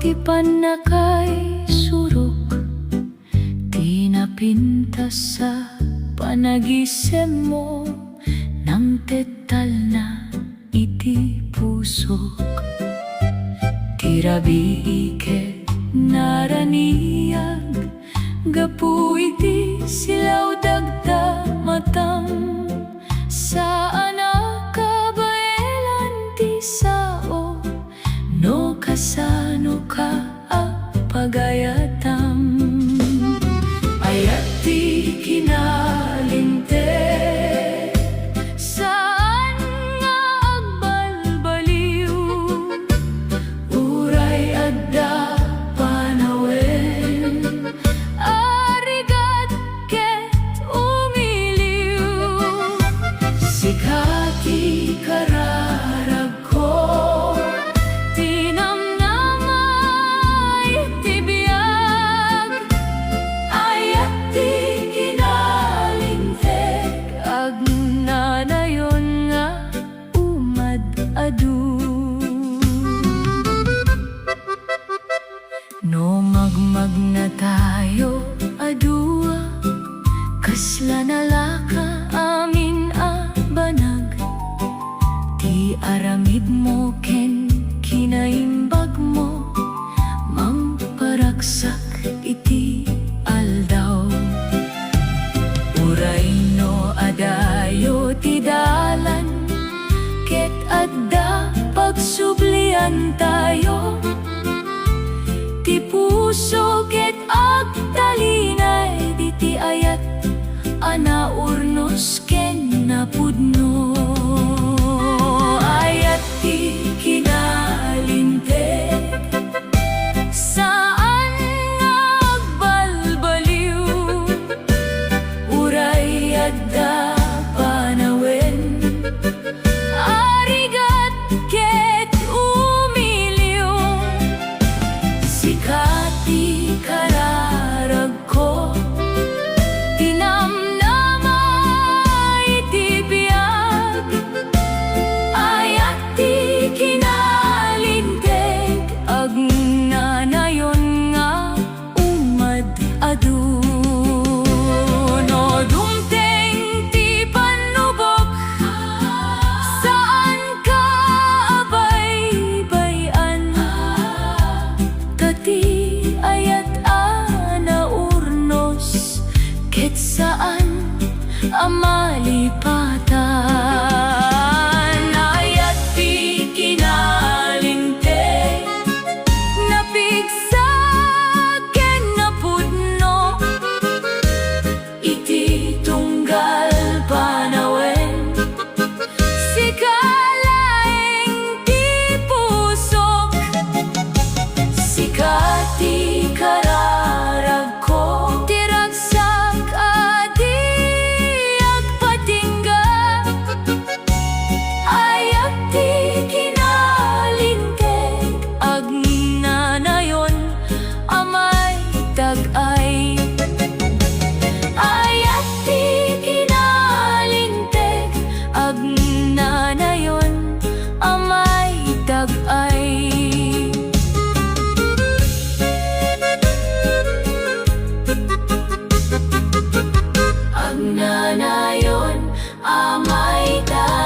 ti panakay surok, ti napinta sa panagisem mo, nang tetal na iti pusok. Ti rabii ket naraniyag, gapu iti silaw dagta matam, saan kabaelan ti sao, no kasano ka pagayatam. Ayat ti kinalinte, saan nga agbalbaliw, uray adda panawen, arigat ket umiliw. Sikati kararag ko, tinamnamay tibiyag, ayat ti kinalinteg, agnanayon nga umad adu. No magmag na tayo adua, kasla nalaka amin banag, ti aramid mo ken kinaimbag mo, mangparaksak iti aldaw. Uray no adayo ti dalan, ket adda pagsublian tayo, ti puso ket agtalinay, diti ayat anaurnos ken napudno. Ayat ti kinalinteg, saan nga agbalbaliw, uray adda panawen, arigat ket umiliw. Sikati kararag ko, tinamnamay tibiyag, ayat ti kinalinteg, agnanayon nga umad adu. No dumteng ti panubok, saan ka abay-bayan, tati ayat anaurnos, ket saan amalipatan. Ayat ti kinalinteg, napigsa ken napudno, iti tunggal panawen, sikalaeng ti pusok. Sikati kararag ko, tiragsak adi agpatingga, ayat ti kinalinteg, agnanayon amay tagay. Ayat ti kinalinteg, agnanayon amay tagay. Agnanayon amay tagay.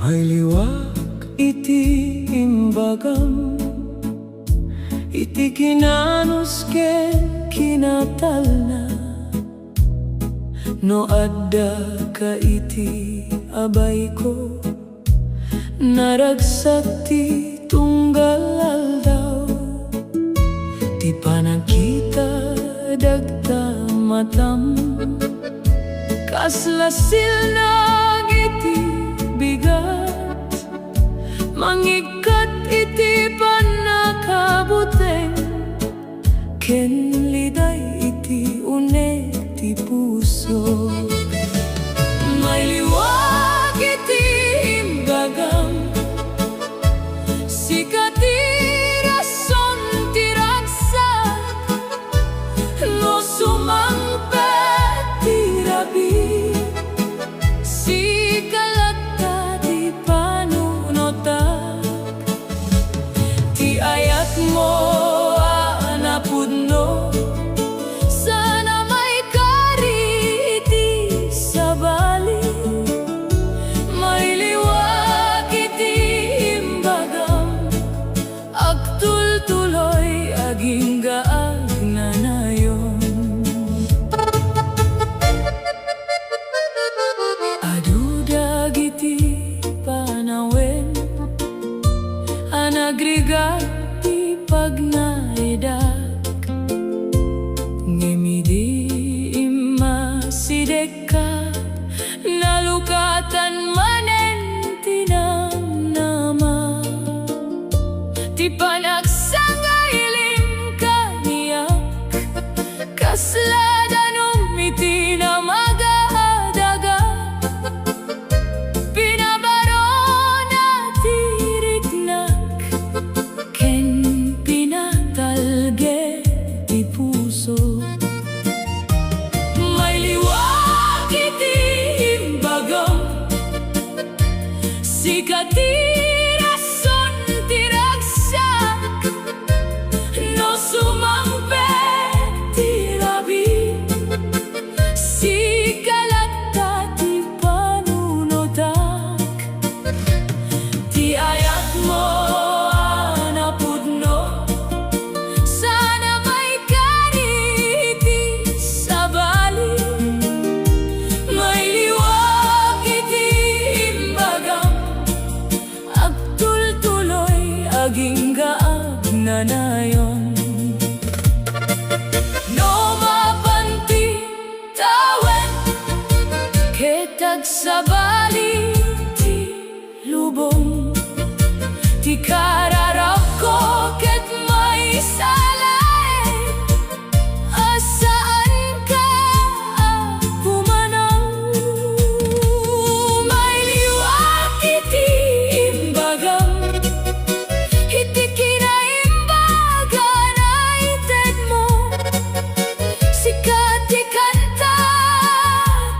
May liwag iti imbagam, iti kinanos ken kinatalna, no adda ka iti abay ko, naragsak ti tunggal aldaw, ti panagkita dagta matam, kaslasil nagiti bigat, mangikat iti panakabuteng, ken liday iti unek ti puso. May liwag iti imbagam, sikat ti rason ti ragsak, no sumangpet ti rabi, sikalat ta ti panunotak. Ti ayat mo napudno, sana may kari iti sabali. May liwag iti imbagam, agtultuloy aging gaag na nayon. Adudag iti panawen, anagrigat ti pagnaedak, ngemidi imasideka, nalukatan manen tinamnama. Ti panagsangailim kaniyak, kasladanum iti na magadaga, pinabaro na ti riknak, ken pinatalge ti puso. May liwag iti imbagam, sikat ti rason ti ragsak, no sumangpet ti rabi, sikalat ta ti panunotak. Ti ayat mo napudno, sana may kari iti sabali. May liwag iti imbagam, agtultuloy aging gaag na nayon. No mapanti tawen, ketag sabali ti lubong, ti kararap ko ket may salay, asaan ka pumanaw. May liwag iti imbagam, iti kinaimbaga na ited mo, sikat ti kanta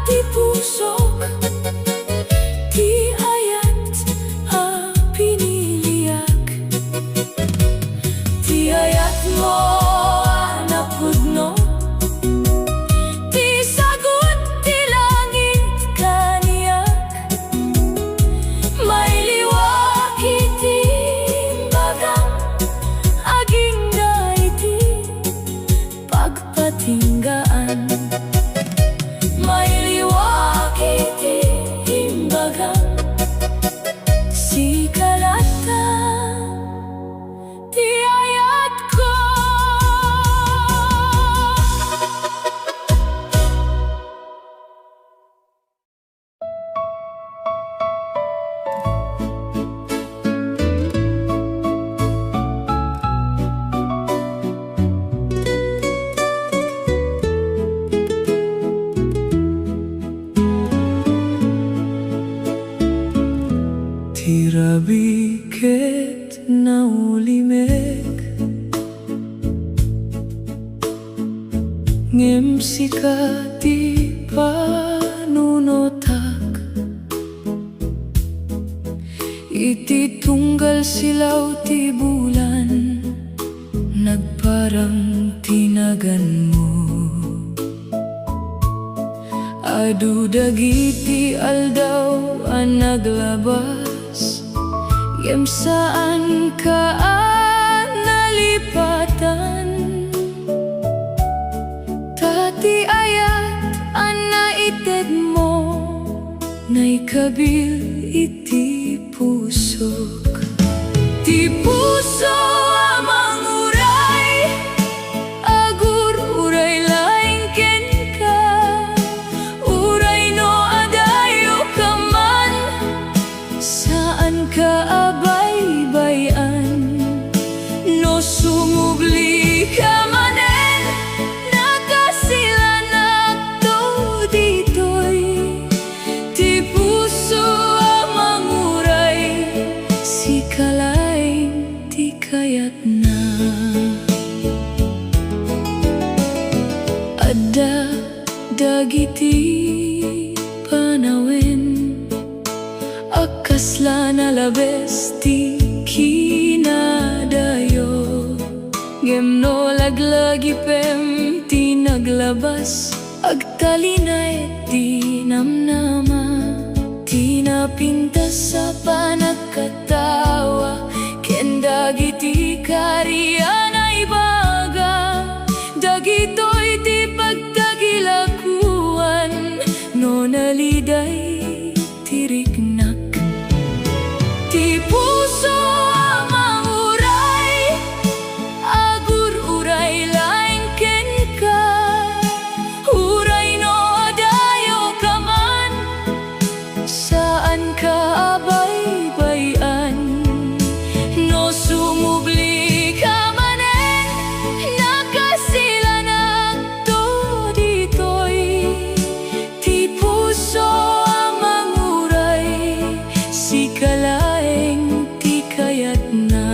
ti pusok, ti ayat piniliak. Ti ayat mo napudno, ti sagot ti langit kaniyak. May liwag iti imbagam, aging na iti pagpatinggaan. May liwag iti imbagam, sikalat ta ti ayat ko. Ti rabi ket naulimek, ngem sikat ti panunotak. Iti tunggal silaw ti bulan, nagparang tinagan mo. Adu dagiti aldaw ang naglabas, ngem saan ka nalipatan. Tati ayat ang naited mo, naikabil iti pusok. Ti puso amang uray, agur-uray laing ken ka. Uray no adayo ka man, saan ka abay-bayan. No sumubli ka manen, ditoy, ti puso manguray, si kalaing ti kayat na. Adda dagiti panawin, akasla na labes ti kinadayo. Ngemno laglagi pem ti naglabas, agtalinay ti namnama, ti napintas sa panagkatawa, ken dagiti kariyan ay baga, dagitoy ti pagtagilakuan, no naliday ti riknak. Ti puso manguray, agur-uray laeng ken ka, uray no adayo ka man, saan ka abay-bayan, no sumubli ka manen, nakasilanag to ditoy, ti puso manguray, si kalaeng ti kayat na.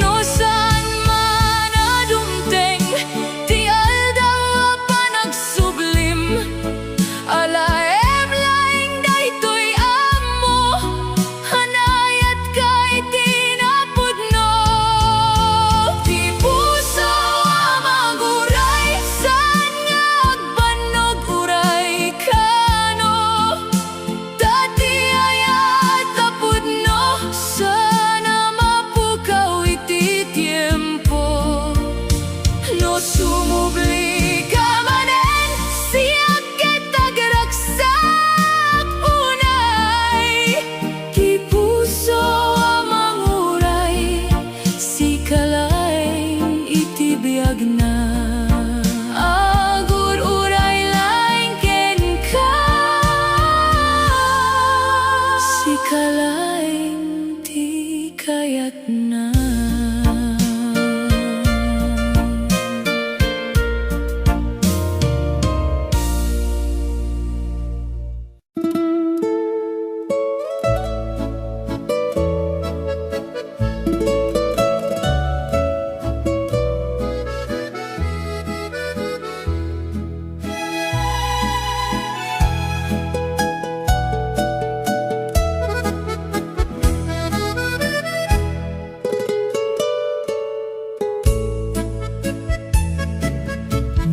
No saan man adumteng, ti aldaw panagsublim, alaem laeng daytoy amo, hanayat kay tinapudno. Ti puso manguray, saan nga agbanog uray kano, dati ayat tapudno, sana mapukaw iti tiempo, no sumubli ka manen, siyak kita garagsak unay. Ti puso manguray, si kalaeng iti biag na, agur-uray laeng ken ka, si kalaeng ti kayat na.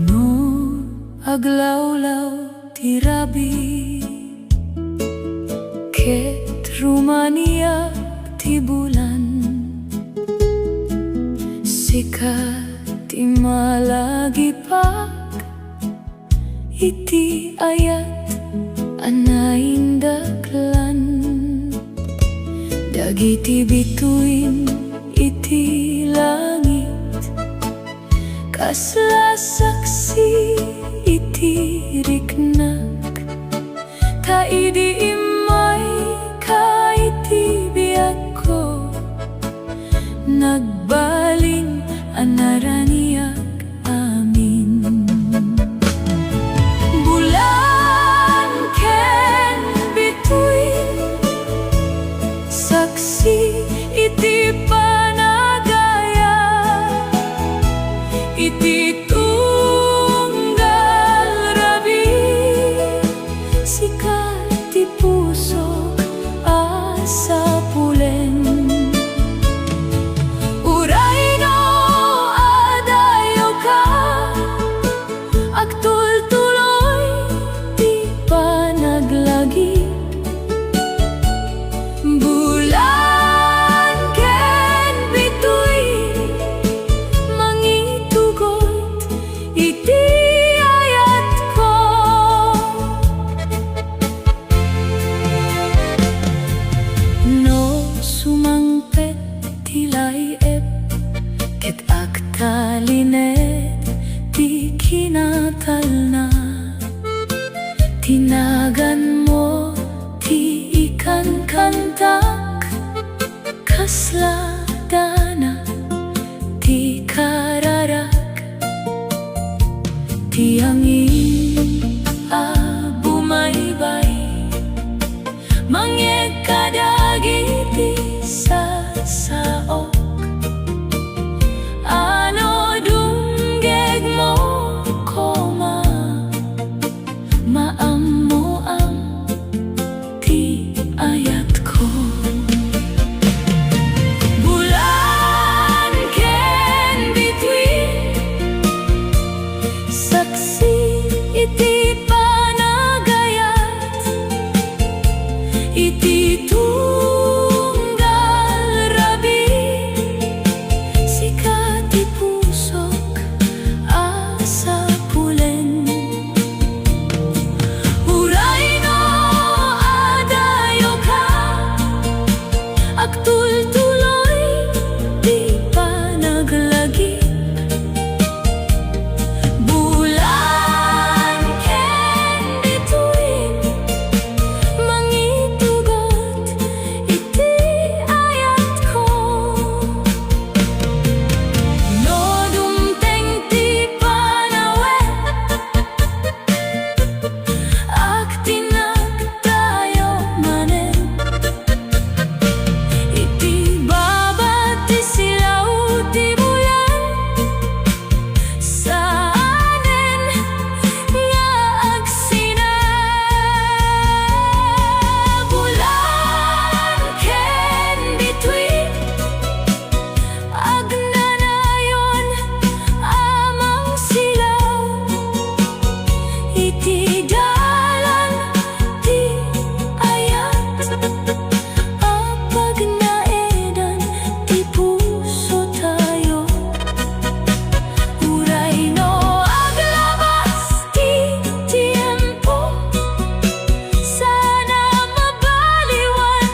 No aglawlaw ti rabi, ket rumaniak ti bulan, sikat ti malagipak, iti ayat anaindaklan, dagiti bituin iti langit, kasla saksi iti riknak, kaidi imay kaiti biag ko, nagbaling anaraniak amin. Bulan ken bituin, saksi iti panagaya, iti tunggal rabi, sikat ti puso asa pulen. Uray no adayo ka, agtultuloy ti panaglagi. Bulan ken bituin, mangitugot iti ayat ko, no sumangpet ti layep, ket agtalinet ti kinatalna, tinagan mo ti ikan kantak, kasla dana ti kararak, ti angin iti dalan ti ayat apag naedan ti puso tayo. Uray no aglabas ti tiempo, sana mabaliwan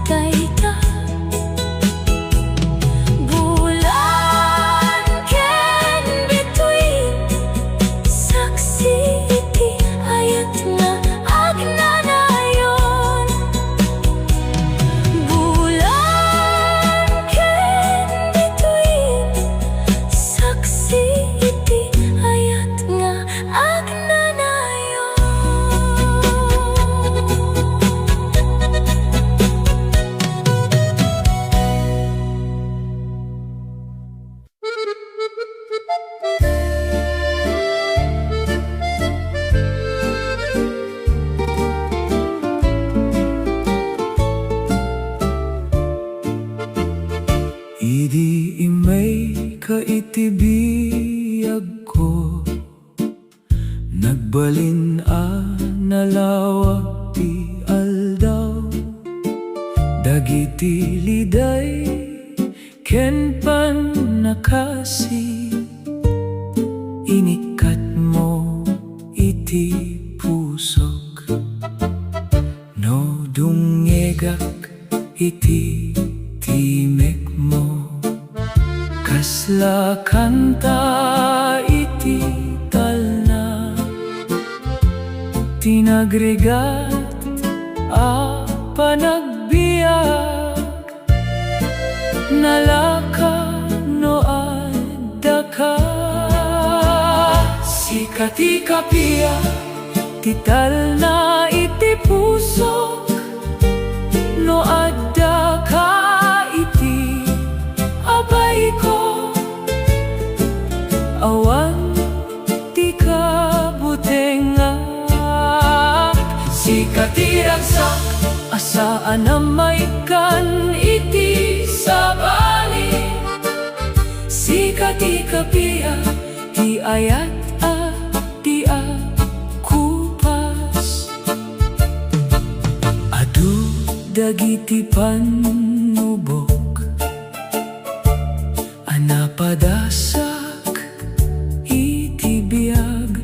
tayta. Bulan ken bituin, saksi iti ayat nga agnanayon. Bulan ken bituin, saksi iti ayat nga agnanayon. Idi imay kaitibiyag ko, nagbalin nalawag ti aldaw. Dagiti liday ken pan nakasi, inikat mo iti pusok. No dungegak iti timek mo, kasla kanta iti talna. Tinagrigat a panagbiag, nalaka no adda ka. Sikati kapia ti talna iti pusok, no adda ka iti abay ko. Awan ti kabutengak, sikati ragsak asaan amay kan iti sabali. Sikati kapia ti ayat ti kupas. Adu dagiti panubok, anapadasak iti biag.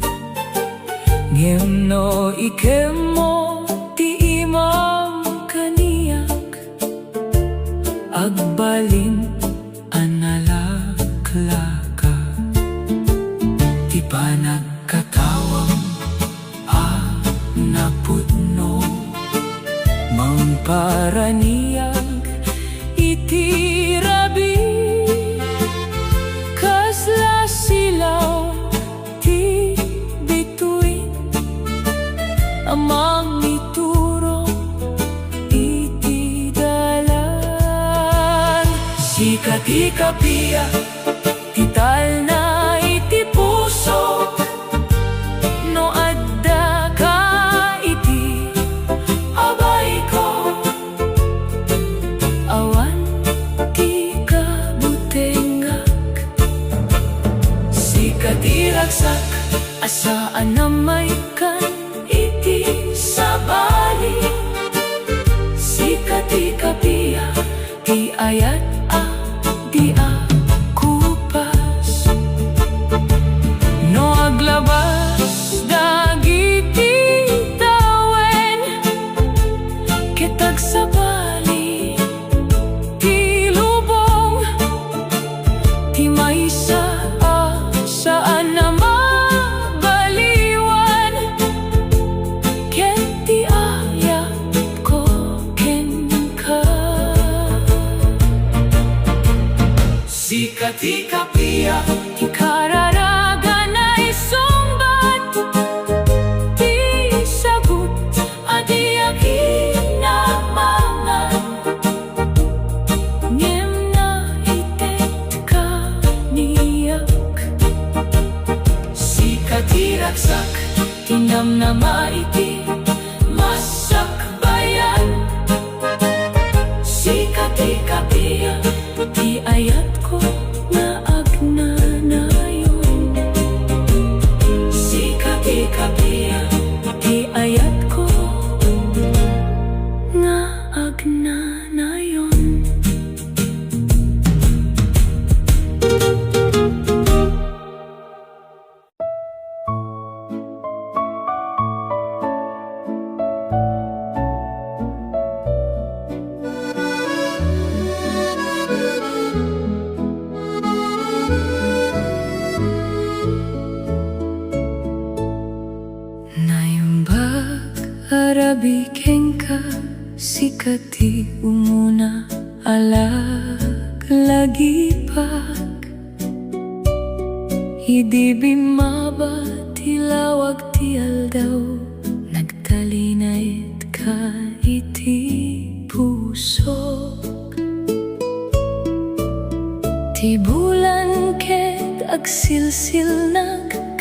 Ngem no ikem mo ti imam kaniyak, agbalin analaklaka. Ti panagkatawang napudno, mangparaniyag iti rabi. Kasla silaw ti bituin, amang ituro iti dalan. Sikati kapia ti talna iti puso, no adda ka iti abay ko. Awan ti kabutengak, sikati ragsak asaan amay kan iti sabali. Sikati kapia ti ayat di kupas, no aglabas dagiti tawen, kitag sabali ti lubong. Ti maysa saan na mabaliwan, ken ti ayat ko ken ka. Sikati kapia ti kararagan na isumbat, ti sagot adi akinamangan. Ngem na itet ka niyak, sikati ragsak tinamnama iti masakbayan. Sikati kapia ti ayat ko na agnanayon. Sikati Naimbag arabiken ka sikati umuna alag lagipag idibimaba tilawag ti aldaw nagtalinait ka iti puso ti bulan ket agsilsil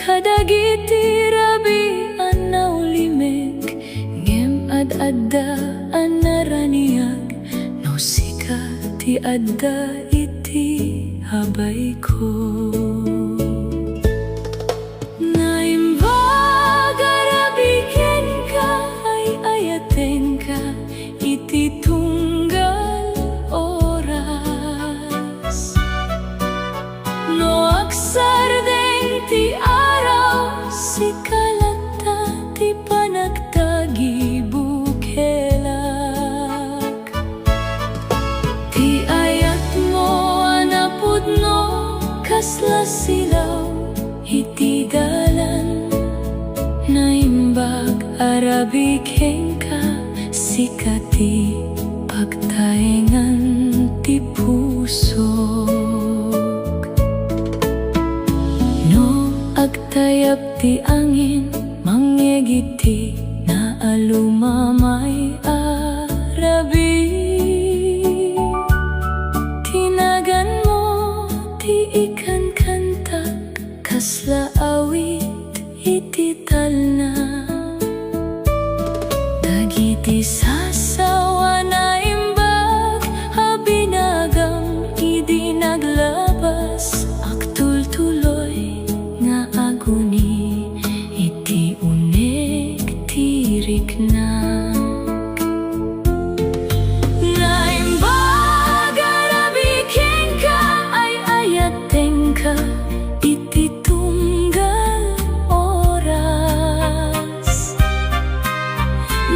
kadagiti rabi anaulimek ngem adda anaraniag no sika ti adda iti habay ko naimbag arabiken ka ay ayaten ka iti tunggal oras no agsardeng ti si kalata ti panagtagi bukelak ti ayat mo anapudno kasla silaw iti dalan naimbag arabiken ka sikati pagtaengan ti puso agtayap ti angin mangyegiti na alumamay arabi tinagan mo ti ikan kantak kasla awit iti talna dagiti sasawa na imbag habinagam idi naglabas agtultuloy aguni iti unek tiriknak naimbag arabiken ka ay ayaten ka iti tunggal oras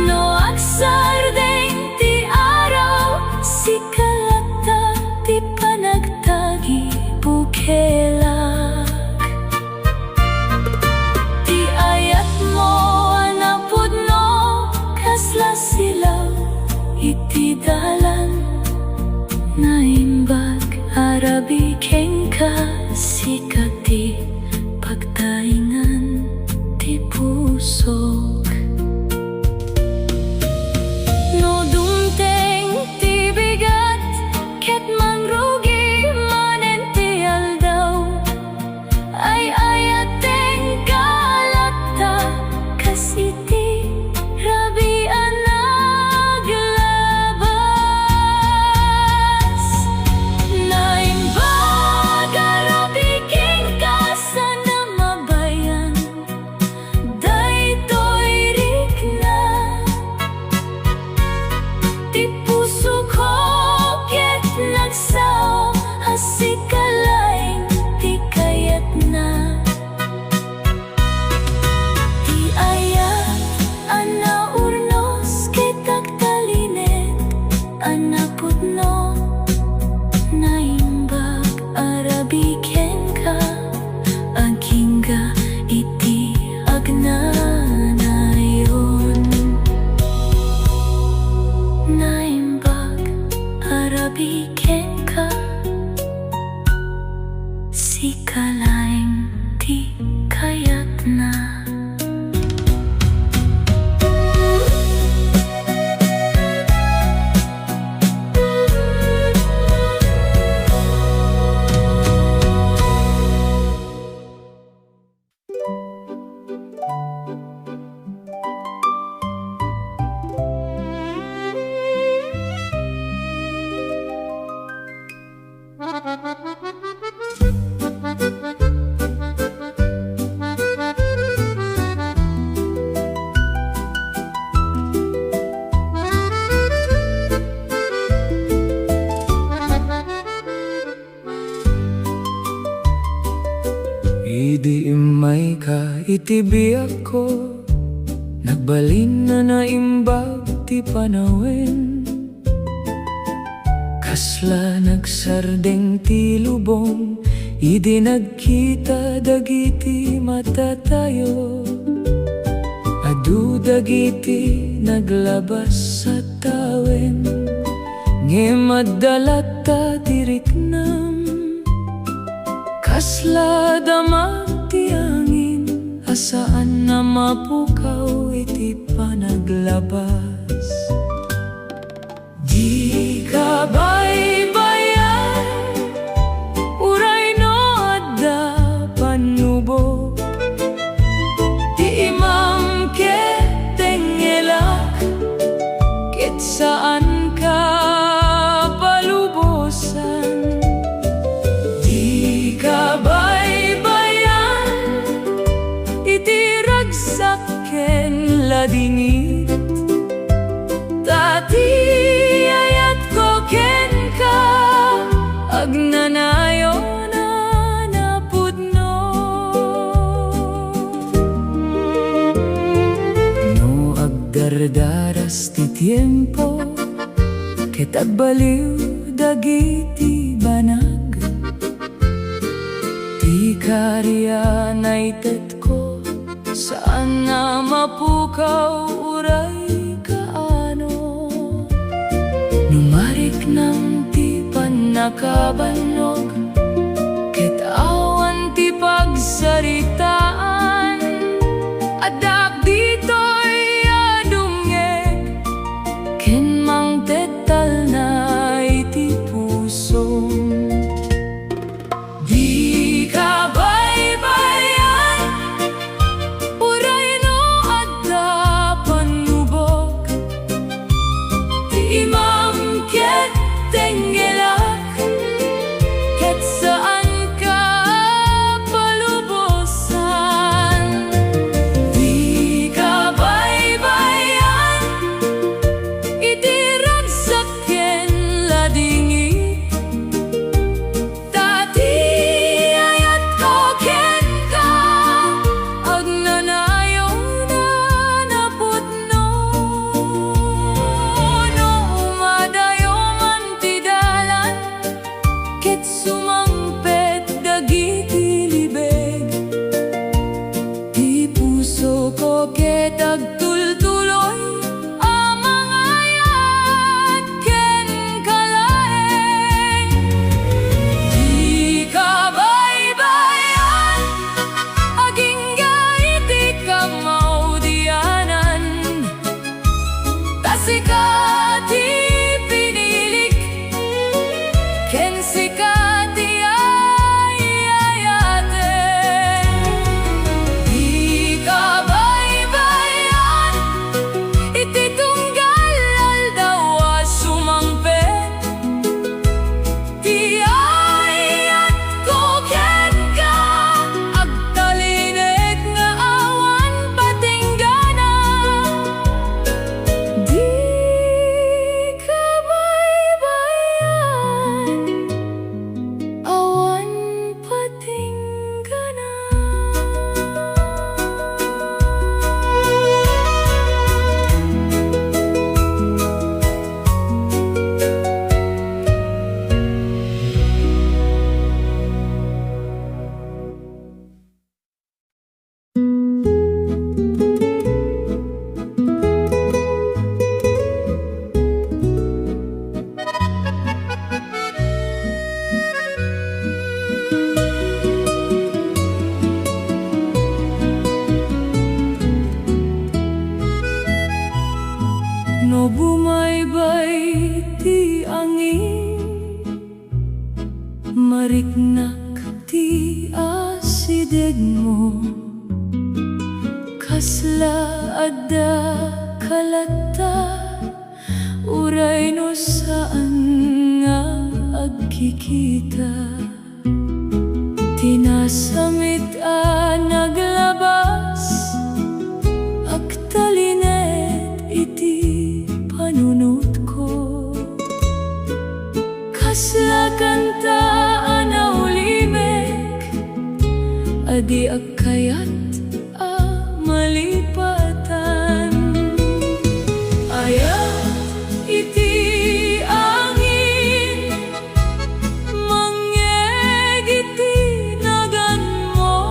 no agsardeng ti araw si kalata ti panagtagi bukela iti dalan naimbag arabiken ka sikati pagtaingan ti pusok no dumteng ti bigat ket mangrugi manen ti aldaw ay ayaten ka lata kasiti rabi sikalaing ti kayat na ti ayat ana urnos kitag talinet anapudno naimbag arabiken ka agingga iti agnanayon naimbag arabiken ka sikalaing ti kayat na Idi imay ka itibiyak ko nagbalin na naimbag ti panawen kasla nagsardeng ti lubong idi nagkita dagiti mata tayo adu dagiti naglabas sa tawen, nge madalata diriknam, kasla damag ti angin, asaan na mapukaw iti panaglabas. Di ka baybayan, uray no adda panubo, ti imam ket tengelak, ket saan ka palubosan. Di ka baybayan, iti ragsak ken ladingit, tati ayat ko ken ka, agnanayo na napudno. No agdardaras ti tiempo, ket agbaliw dagiti banag, ti karya naited ko, saan na mapukaw uray kaano. Numarik ng ti panakabanog, ket awan ti pagsaritaan, adak dito'y adungeg, ken mang tetal na iti puso. Di ka baybayan, uray no adda panubok, ti imam ket tengelak, ket saan ka palubosan. Di ka baybayan, iti ragsak ken ladingit, tati ayat ko ken ka, agnanayo na napudno. No umadayo man ti dalan, ket sumangpet dagiti libeg, ti puso ko ket agtultuloy, amang ayat ken kalaeng. Di ka baybayan, agingga iti kamaudianan, tasika ti pinilik, ken sika ti ayayaten. Di ka baybayan, iti tunggal aldawa sumangpet, ti ayat ko ken ka, agtalinek nga awan patinggana. Di ka baybayan, awan patinggana. No bumaybay ti angin, mariknak ti asideg mo, kasla adda kalata, uray no saan nga agkikita. Tinasamit a naglabas, agtalinet iti panunot ko, kasla kanta anaulimek, adi agkayat a malipatan. Ayat iti angin, mangyeg iti nagan mo,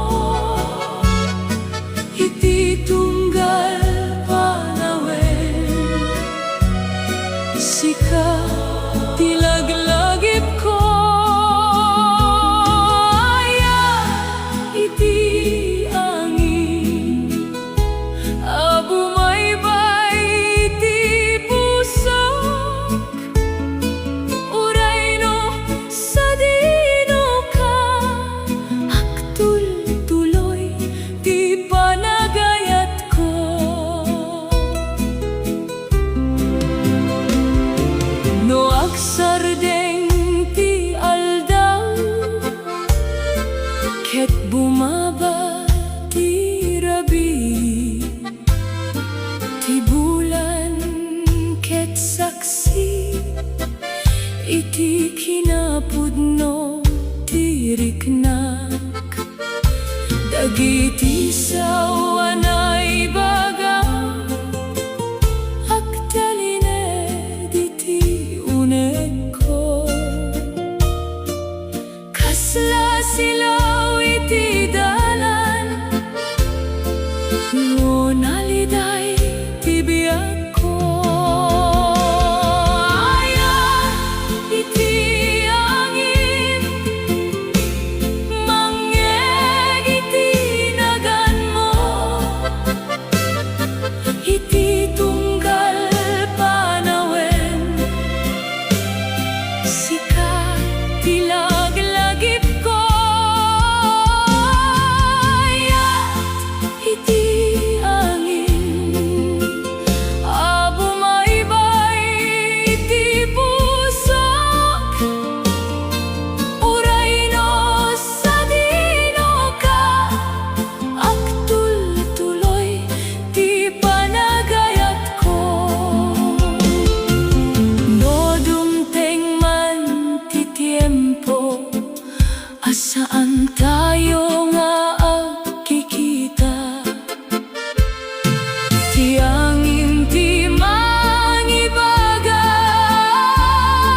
Tiyang inti mangibaga,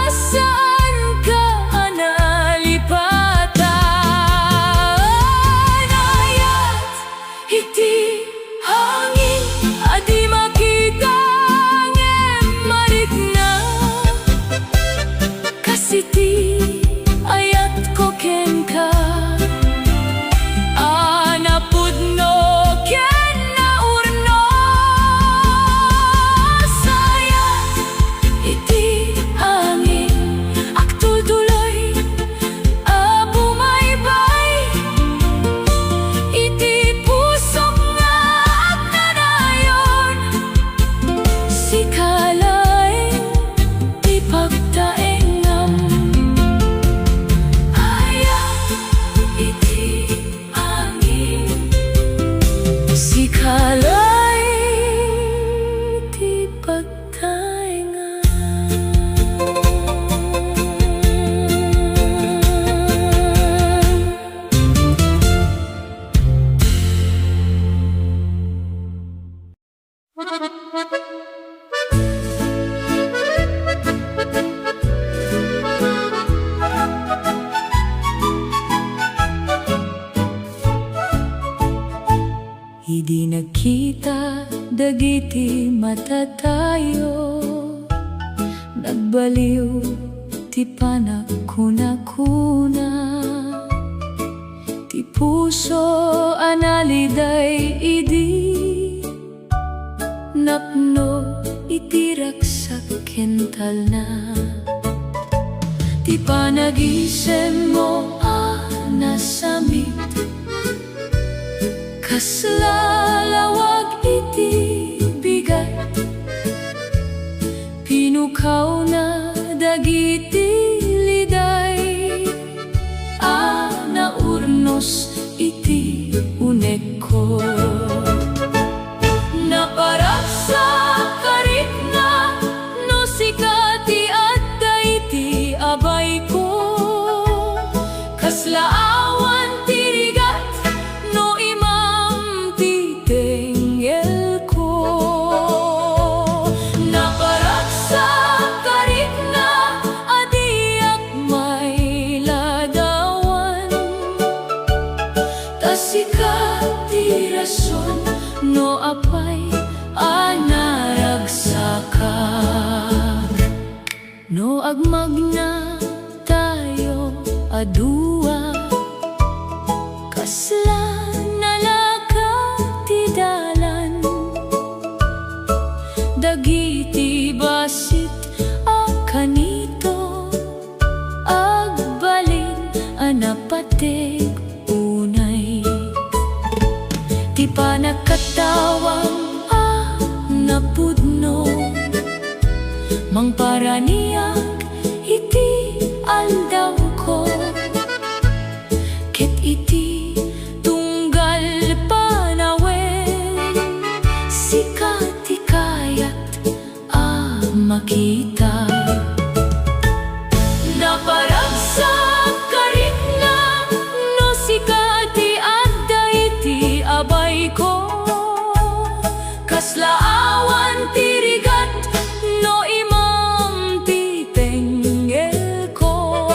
saan ka nalipatan? Ayat iti hangin, adi makita ngem marikna, kasiti ayat ko ken ka. Anapudno ken naurno, sayat iti hangin, agtultuloy abumaybay, iti pusok nga agnanayon, si kalay ti pagtaengam. Ayat iti hangin, si kalay ti pagtaengam. Idi nakita dagiti mata tayo, nagbaliw ti panagkunakuna, ti puso analiday idi, napno iti raksak kental na, ti panagisem mo nasamit, kaslalawag iti bigat, pinukaw na dagiti liday, naurnos iti unek ko. Naparak sa karit na, no sikati at daiti abay ko, kaslaawan tirigat, no imam titengel ko. Naparak sa karit na, adiak may ladawan, tasikat ti rason, no apay anaragsakak, no agmag na tayo adua, kasla nalaka ti dalan, dagiti basit kanito, agbalin anapatig unay, ti panagkatawang napudno, mangparaniag iti aldaw ko, ket iti tunggal panawen, sikati kayat makita. Naparag sa karit na, no sikati adda iti abay ko, kaslaawan tirigat, no imam titengel ko.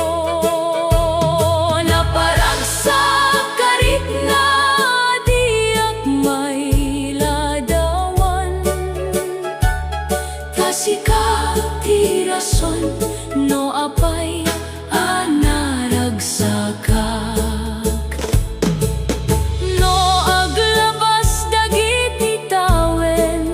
Naparag sa karit na, diak may ladawan, tasikat ti rason, no apay anaragsakak, no aglabas dagiti tawen,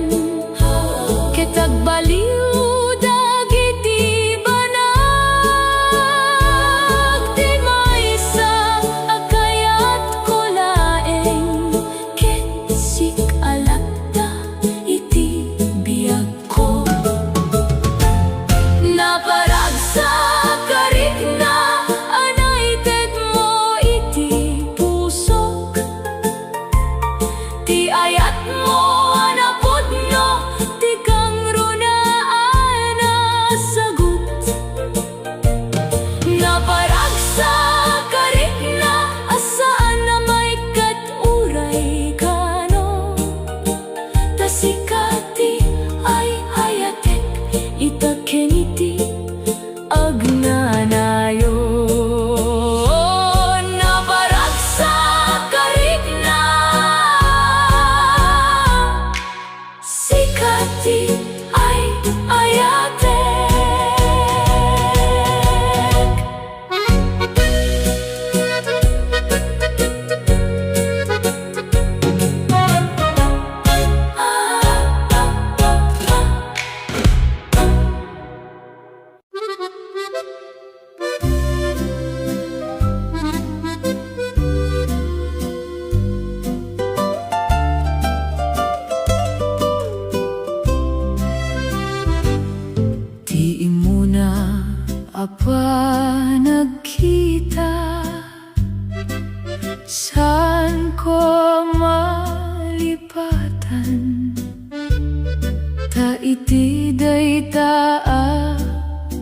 iti dayta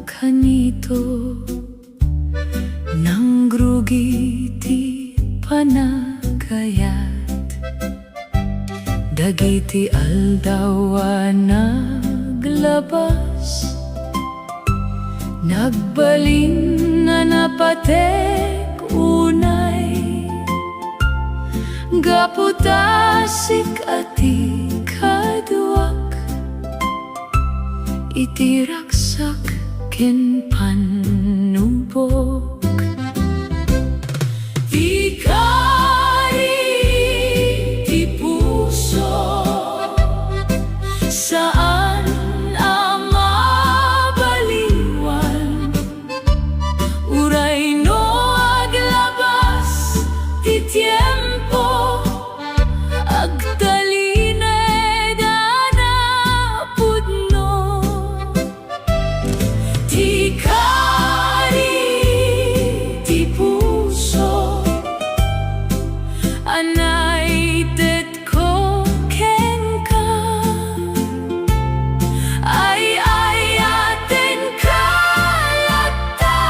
kanito nang grugi ti panagayat dagiti aldaw naglabas nagbalin na napatek unay gaputasik ati kaduak iti raksak ken panubok ti kari ti puso saan ang mabaliwan uray no aglabas ti tiempo agtaline dana pudno ti kari ti puso anay tet ko ken ka ay aten ka lata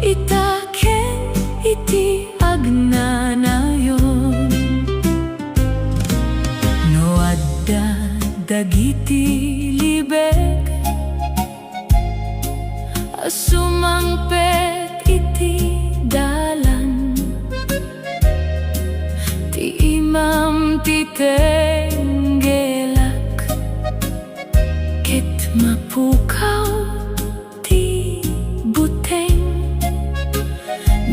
itaken iti agnanayon no adda dagiti libek sumangpet iti dalan ti imam ti tenggelak ket mapukaw ti buteng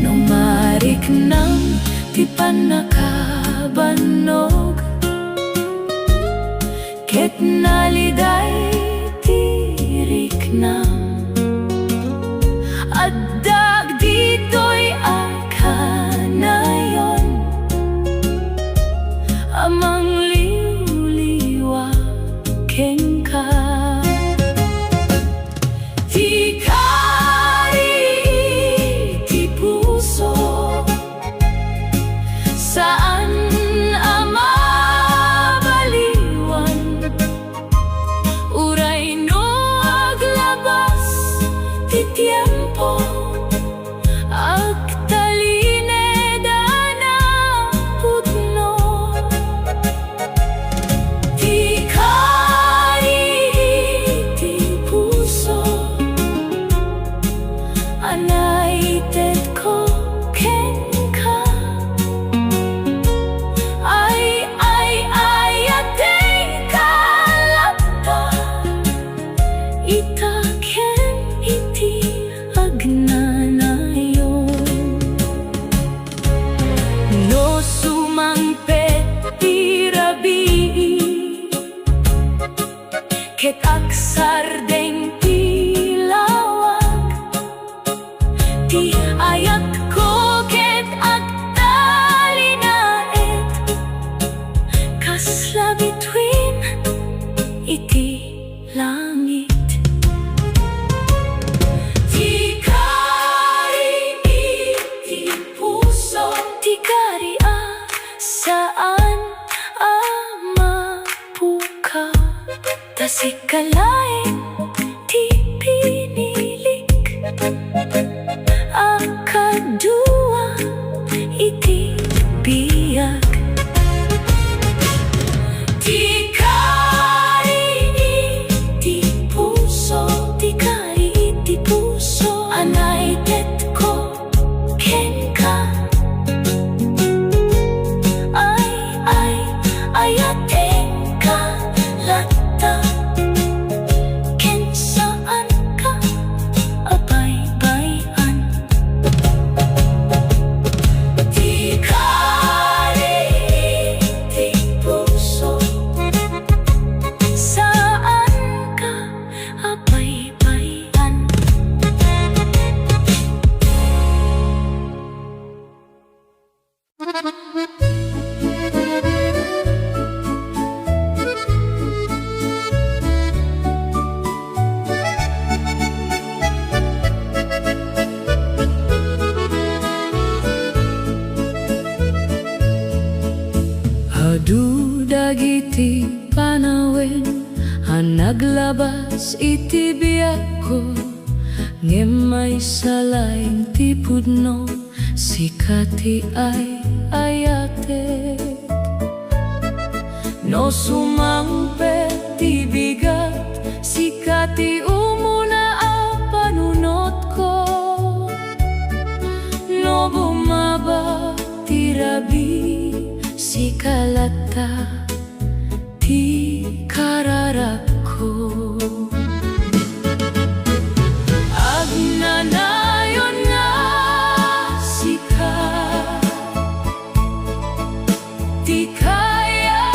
no mariknang ti panakabanog ket naliday ti riknam addag dito'y akanayon amang liw-liwa ken ka ti kari ti puso saan ang mabaliwan uray no aglabas ti tiempo agtaline dana pudno ti kari ti puso anay tet ko ken ka ay aten ka lata itaken iti agnanayon no sumangpet ti rabii ket aksardeng ti lawag ti ayat ko ket agtalinaet kasla between iti langit ti kari iti puso ti kari saan mapukaw tasikalaeng ti pinilik akadua iti biyag ti kari iti puso ti kari iti puso anay tet ko ken ka ay aten ka lata ken saan ka abaybayan ti kari iti puso saan ka abaybayan Adu dagiti panawin ang naglabas iti biyak ko, ngem may salaing ti pudno sikati ay ayate. No sumangpe ti bigat sikati umuna a panunot ko. No bumaba ti rabi sikalata ti kararap ko. Agnanayon nga sika ti kaya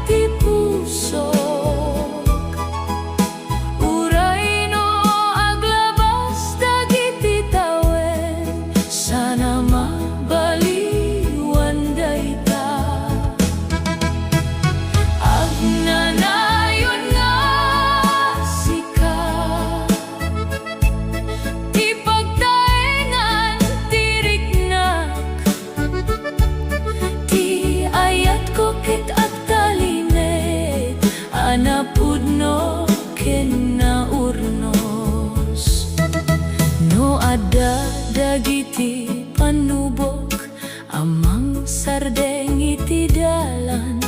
ti puso. Uray no aglabas dagiti tawen, sana mabaliwan dayta. Agnanayon nga sika ti pagtaengan ti riknak, ti ayat ko ket at talinet, anapudno ken naurnos. No adda dagiti panubok amang sardeng iti dalan,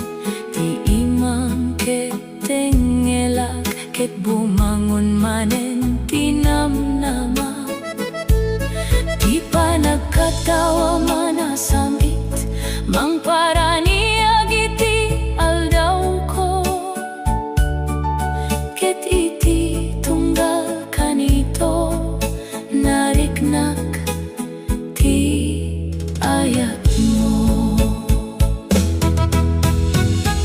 ti imang ket tengelak ket bumangon manen ti namnama. Di pa nagkatawa manasamit mang paraniag iti aldaw ko, ket iti tunggal kanito nariknak ti ayat mo.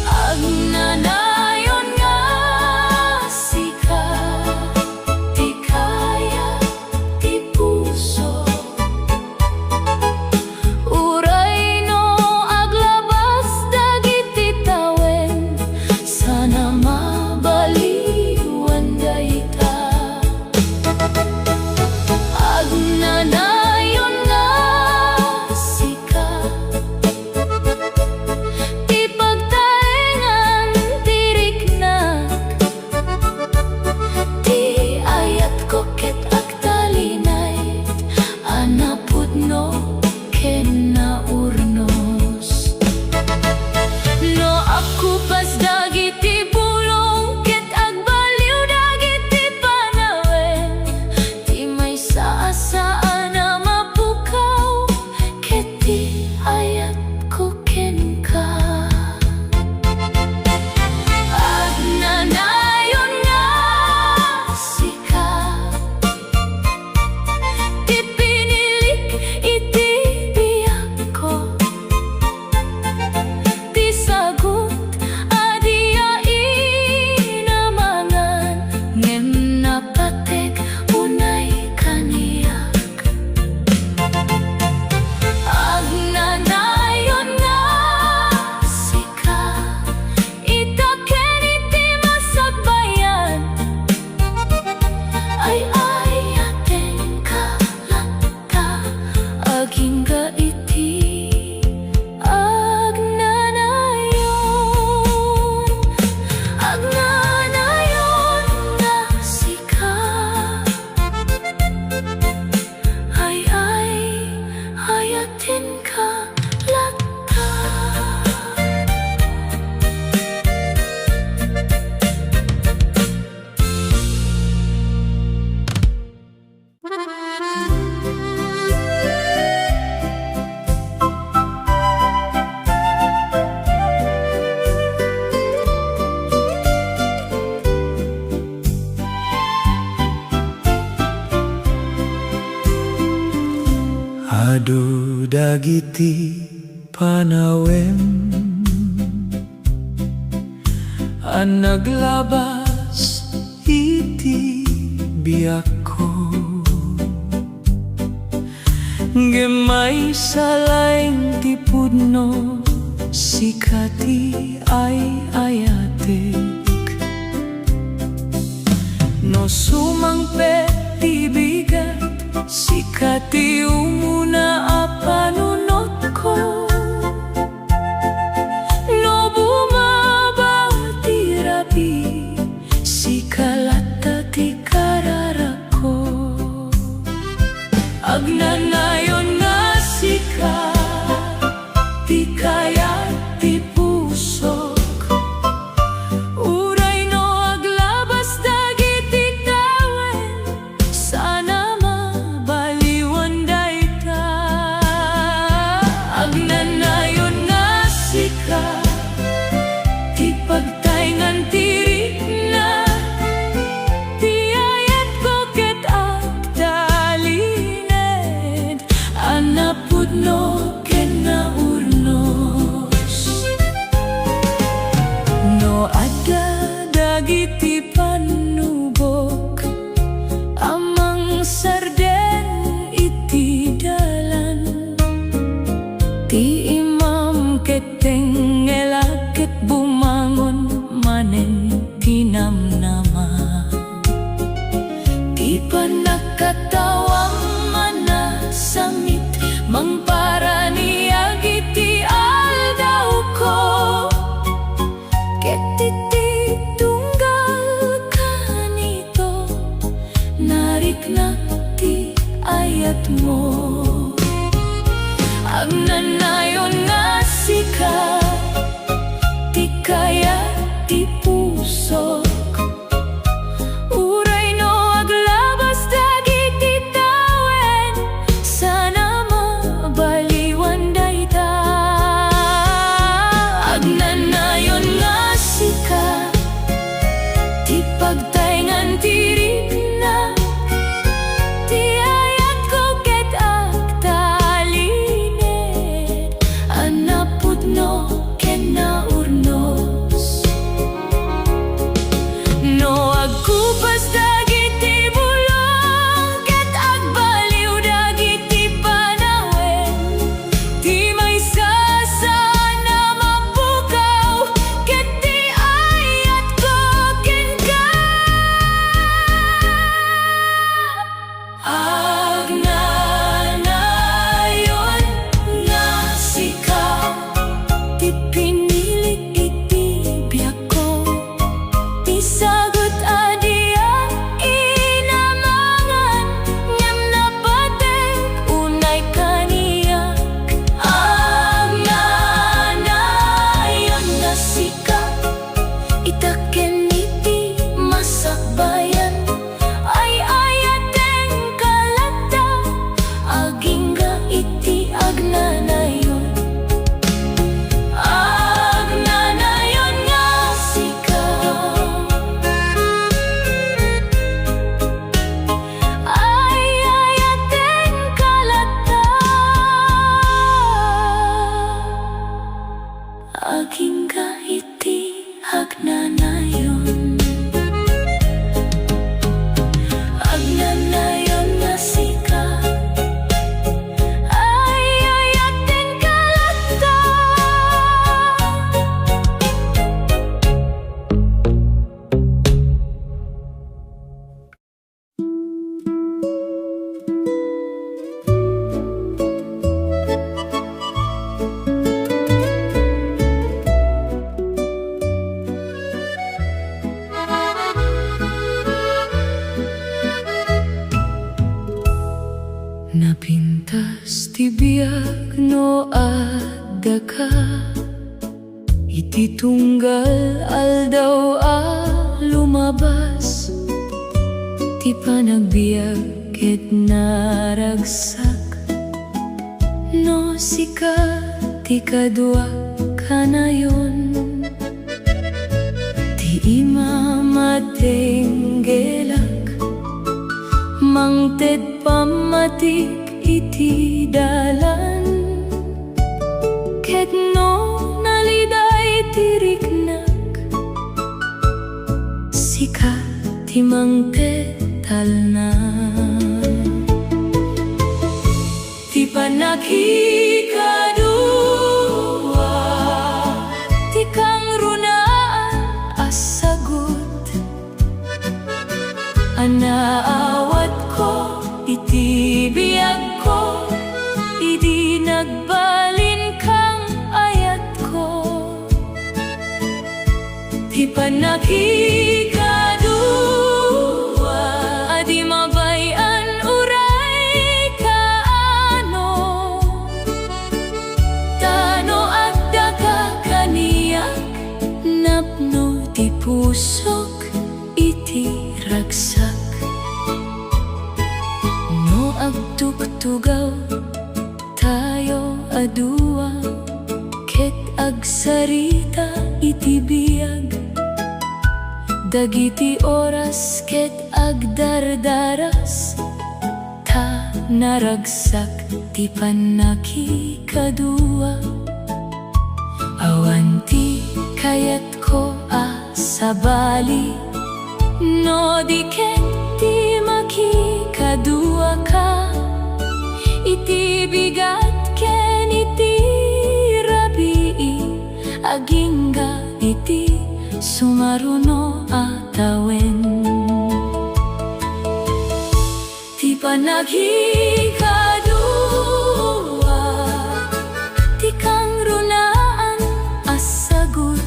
Agnanayon nga sika ti kaya ti puso. Uray no aglabas dagiti tawen, sana mabaliwan dayta. Agnanayon nga sika ti pagtaengan ti riknak, ti ayat ko ket agtalinay, anapudno ken naurnos. No aku pas dagiti bulong ket agbaliw dagiti panawen, ti maysa asaan na mapukaw, ket ti ayat ko ken ka. Agnanayon nga sika ti pinilik iti biyak ko, ti sagot adiyain namangan, ngem napatek unay kaniyak. Agnanayon nga sika itaken iti masagbayan, ay ayaten ka lata aging ga iti agnanayon. Agnanayon nga sika ay ayaten ka lata. Adu dagiti panawem ang naglabas iti biyak ko, ngem may salaing ti pudno sikati ay ayatek. No sumangpe ti bigat sikati umuna a panunot ko. No bumaba ti no adda dagiti panubok amang sarden iti dalan ti imam keteng elakit bumangon manen tinamnama di pa nakatawang manasangit mangparaniag iti aldaw ko ket iti tunggal kanito narikna ti ayat mo agnanayon nga sika ti kaya ti pusok uray no aglabas dagiti tawen sana mabaliwan dayta agnanayon nga sika ti pagtayngan ti rikna ti ayat ko ket agtalined anapudno ken naurnos no agkupas dagiti bulong ket agbaliw dagiti panawen ti maysa sana mapukaw ket ti ayat ko kenka agnanayon nga sika ti pinilit iti biyak ko ti sagot adiya inamangan ngem napatek unay kaniyak agnanayon nga sika itaken iti masakbayan ay ayaten kalata agingga iti agnanayon agnanayon nga sika ay ayaten kalata agingga iti agnanayon agnanayon nga sika ay ayaten kalata napintas ti biag no adda ka iti tunggal aldaw a lumabas ti panagbiag ket naragsak no sika ti kadua kanayon ti imamatenggelak mangted pamatik iti dalan ket no naliday ti riknak sika ti mangted talna ti panakikadua ti kang runaan asagot anaawat ko iti biag ko idi nagbalin kang ayat ko ti panakikadua adi mabayan uray kaano tano agda ka kaniyak napno ti pusok iti ragsak no agtugtugaw tayo adua ket agsarita iti biag dagiti oras ket agdardaras ta naragsak ti panakikadua awan ti kayat ko sabali no di ket ti makikadua ka iti bigat ken iti rabii agingga iti sumaruno atawen ti panaghikadua ti kang runaan asagot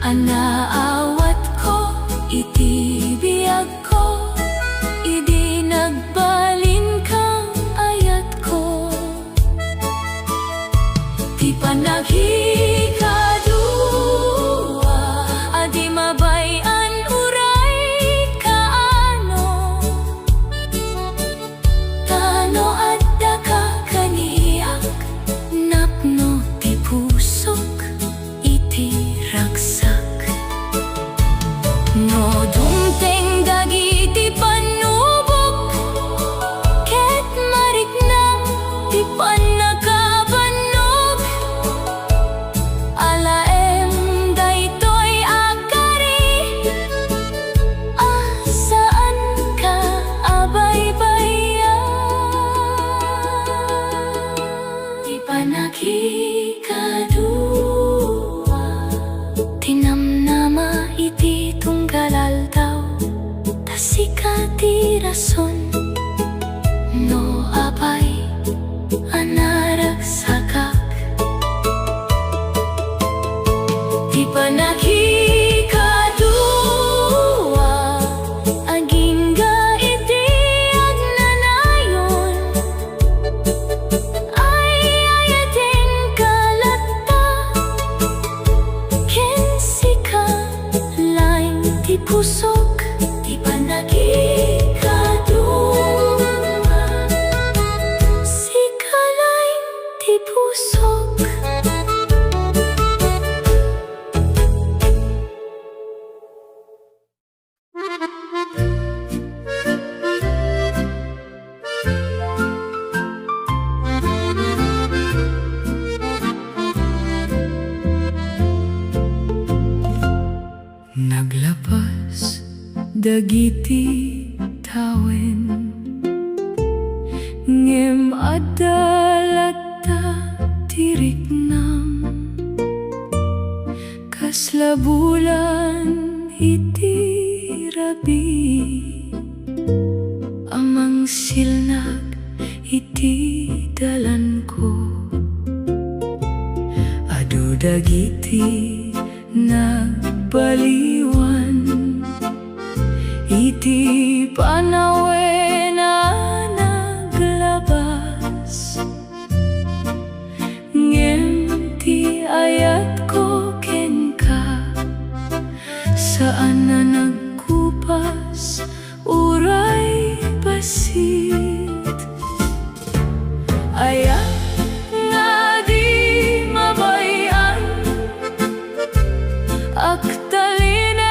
anaawat ko iti biyag ko idi nagbalin kang ayat ko ti panaghikadua adi mabayan uray kaano tano adda ka kaniak napno ti pusok iti ragsak no dumteng dagiti panubok ket mariknang ti panakabanog alaem daytoy agkari saan ka abaybayan ti panaghikadua tinamnama iti tunggalaldaw tasika ti rason no abay anaragsakak ti panaghikadua agingga iti agnanayon ay ayaten kalatta ken sika lain ti pusok ti panaghikadua sika lain ti pusok. Naglapas dagiti tawen ngem adalata tiriknam kaslabulan iti rabi amang silnag iti dalan ko adu dagiti nagbaliwan iti panawen na naglabas ngem ti ayat ko ken ka saan na nagkupas uray basit ayat nga di mabayan aktaline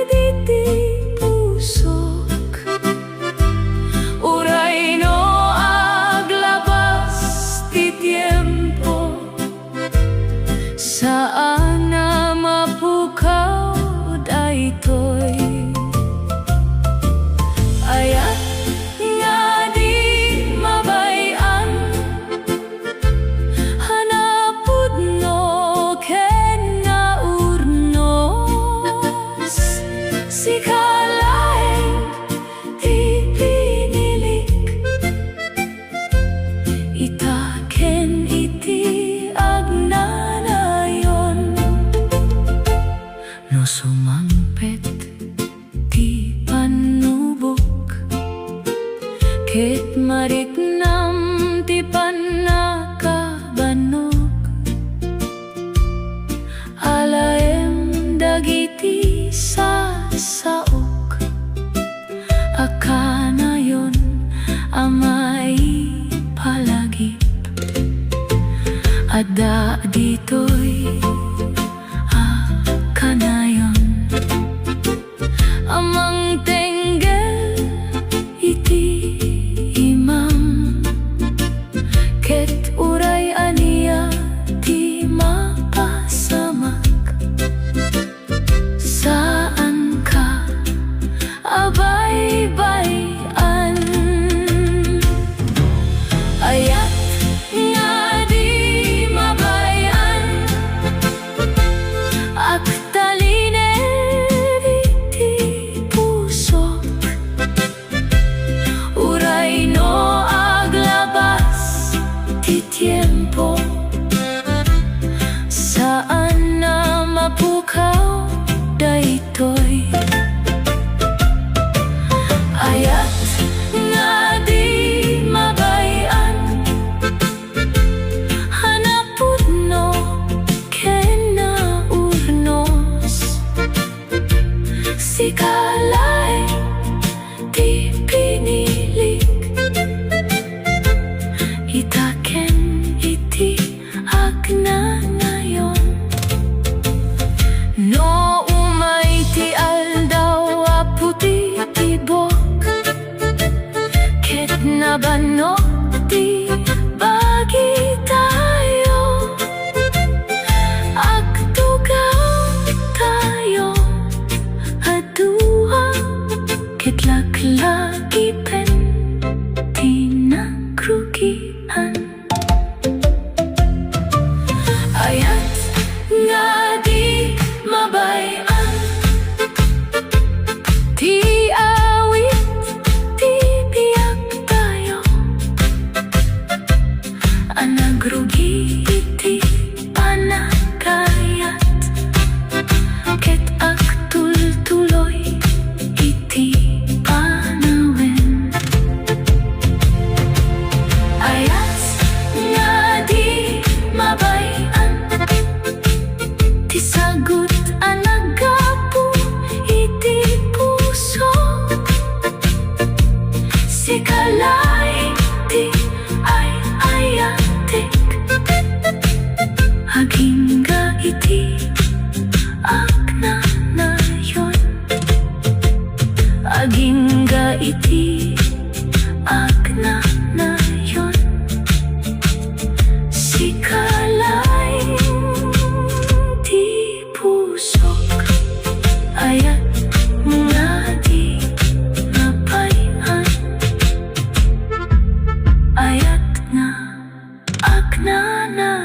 diti pusok uray no aglabas ti tiempo saan na mapukaw daytoy ayat nga di mabayan hanapud no ken nga urnos sikalaeng ti pinilik itaken iti agnanayon no sumampet ti panubok ket mariknam ti panakabanog alaem dagiti sasaok akanayon amay palagip ada ditoy akanayon amang tenggel iti imam ket uray aniya ti mapasamak Aktalined iti pusok, uray no aglabas ti tiempo, saan na mapukaw daytoy. Ayat nga di mabayan, hanapud no ken naurnos, sikalay ti pinilik, itaken iti agnanayon. No umay ti aldaw aputi tibok, ket nabanok ti bagi tayo, agtugaw tayo aduha, ket laklagipen ti nagrugian. Ayat nga di mabayan, ti awit ti biyak tayo, anagrugi iti panagayat, ket agtultuloy iti panawen. Ayat nga di mabayan, ti sagut anagapu iti puso, sikalay ti ayatek, agingga iti agnanayon, agingga iti agnanayon, sikalay ti pusok. Ayat nga di mabayan, ayat nga agnanayon.